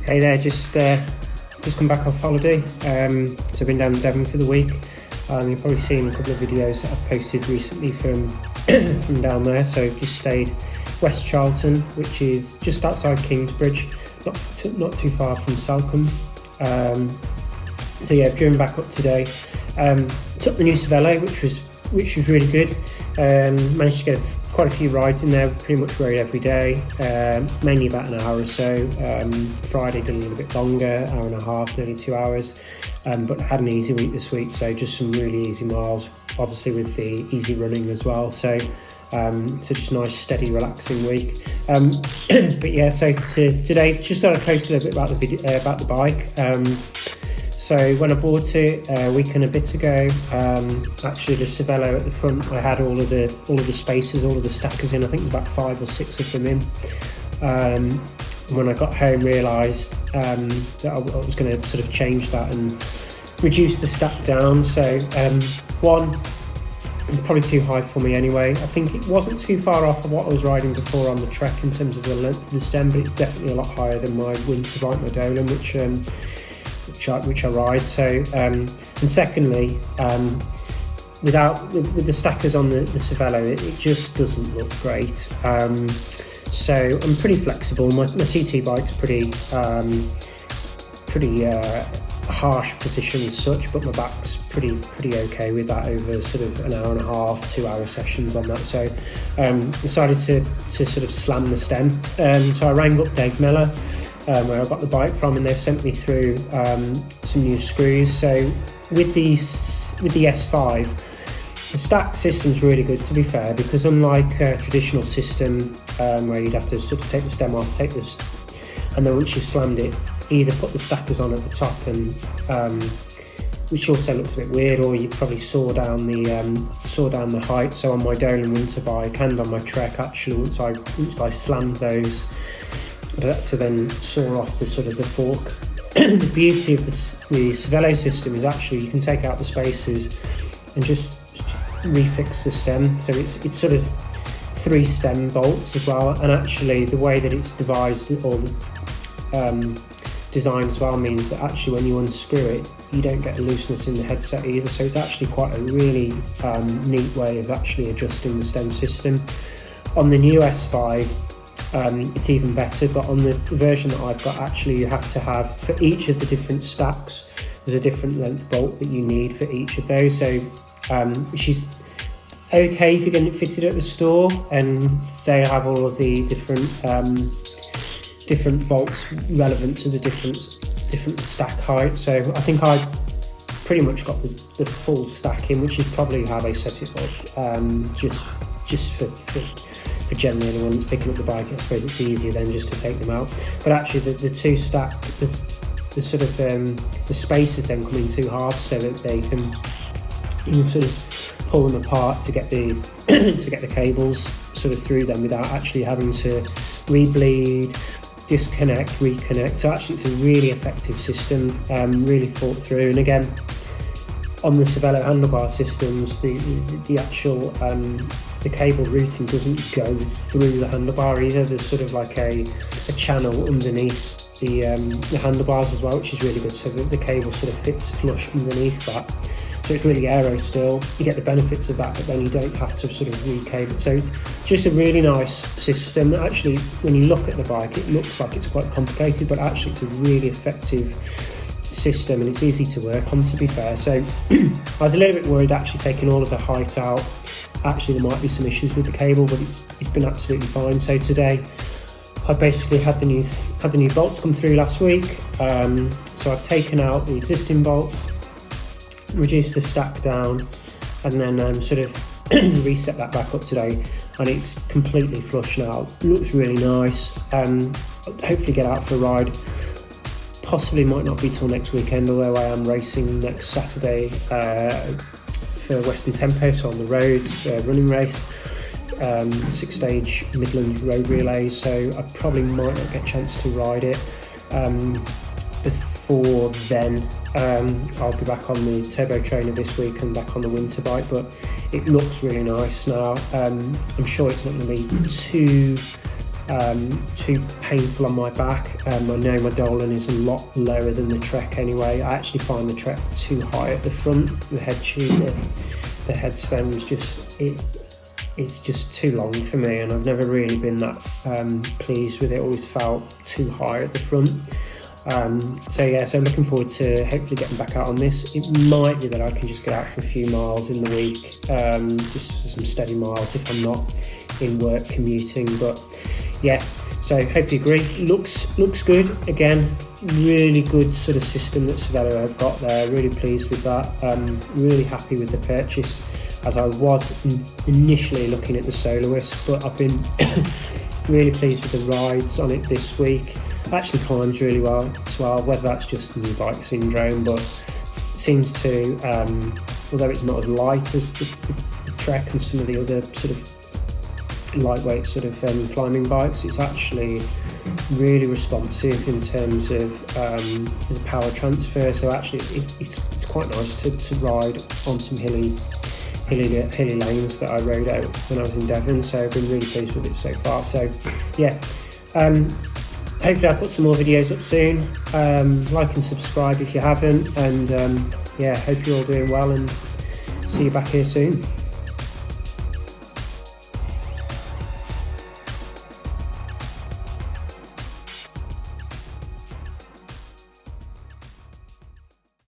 Hey there, just come back off holiday. So I've been down in Devon for the week. You've probably seen a couple of videos that I've posted recently from from down there. So just stayed West Charlton, which is just outside Kingsbridge, not too far from Salcombe. So yeah, I've driven back up today. Took the new Cervelo, which was really good. Managed to get quite a few rides in there. Pretty much rode every day, mainly about an hour or so. Friday did a little bit longer, hour and a half, nearly 2 hours. But had an easy week this week, so just some really easy miles, obviously with the easy running as well. So just nice, steady, relaxing week. But yeah, so today, just thought I'd post a little bit about the video, about the bike. So when I bought it a week and a bit ago, actually the Cervelo at the front, I had all of the spacers, all of the stackers in. I think there's about 5 or 6 of them in. When I got home, realised that I was going to sort of change that and reduce the stack down. So one, probably too high for me anyway. I think it wasn't too far off of what I was riding before on the Trek in terms of the length of the stem, but it's definitely a lot higher than my winter bike, my Dolan, which I ride. So and secondly, with the stackers on the Cervelo, it just doesn't look great. So I'm pretty flexible. My TT bike's pretty harsh position as such, but my back's pretty okay with that over sort of an hour and a half, 2 hour sessions on that. So decided to sort of slam the stem. So I rang up Dave Mellor, where I got the bike from, and they've sent me through some new screws. So with the S5, the stack system's really good, to be fair, because unlike a traditional system where you'd have to sort of take the stem off, take this, and then once you've slammed it, either put the stackers on at the top, and which also looks a bit weird, or you'd probably saw down the height. So on my Dolan winter bike and on my Trek, actually, once I slammed those, I had to then saw off the sort of the fork. The beauty of the Cervelo system is actually you can take out the spacers and just refix the stem. So it's sort of 3 stem bolts as well, and actually the way that it's devised, or the design as well, means that actually when you unscrew it, you don't get a looseness in the headset either. So it's actually quite a really neat way of actually adjusting the stem system. On the new S5, it's even better, but on the version that I've got, actually you have to have, for each of the different stacks, there's a different length bolt that you need for each of those. So which is okay if you're getting it fitted at the store, and they have all of the different bolts relevant to the different stack height. So I think I pretty much got the full stack in, which is probably how they set it up, just for generally anyone that's picking up the bike. I suppose it's easier then just to take them out. But actually the two stack, the sort of the spacers then come in 2 halves, so that you can sort of pull them apart to get the to get the cables sort of through them without actually having to rebleed, disconnect, reconnect. So actually it's a really effective system, really thought through. And again, on the Cervelo handlebar systems, the actual the cable routing doesn't go through the handlebar either. There's sort of like a channel underneath the handlebars as well, which is really good, so that the cable sort of fits flush underneath that. So it's really aero still. You get the benefits of that, but then you don't have to sort of recable it. So it's just a really nice system. Actually, when you look at the bike, it looks like it's quite complicated, but actually it's a really effective system, and it's easy to work on, to be fair. So I was a little bit worried actually taking all of the height out. Actually, there might be some issues with the cable, but it's been absolutely fine. So today I basically had the new bolts come through last week. So I've taken out the existing bolts, reduced the stack down, and then sort of reset that back up today, and it's completely flush now. It looks really nice. Hopefully get out for a ride. Possibly might not be till next weekend, although I am racing next Saturday for Western Tempo, so on the roads, running race, 6-stage Midland road relays. So I probably might not get a chance to ride it before then. I'll be back on the turbo trainer this week and back on the winter bike, but it looks really nice now. I'm sure it's not going to be too too painful on my back. I know my Dolan is a lot lower than the Trek anyway. I actually find the Trek too high at the front. The head tube, the head stem's just it's just too long for me, and I've never really been that pleased with it. Always felt too high at the front. So looking forward to hopefully getting back out on this. It might be that I can just get out for a few miles in the week, just some steady miles if I'm not in work commuting. But yeah, so hope you agree. Looks good. Again, really good sort of system that Cervelo have got there. Really pleased with that. Really happy with the purchase, as I was initially looking at the Soloist, but I've been really pleased with the rides on it this week. Actually climbs really well as well, whether that's just new bike syndrome, but seems to, although it's not as light as the Trek and some of the other sort of lightweight sort of climbing bikes, it's actually really responsive in terms of the power transfer. So actually it's quite nice to ride on some hilly lanes that I rode out when I was in Devon, so I've been really pleased with it so far. So yeah, hopefully I'll put some more videos up soon. Like and subscribe if you haven't, and yeah, hope you're all doing well, and see you back here soon.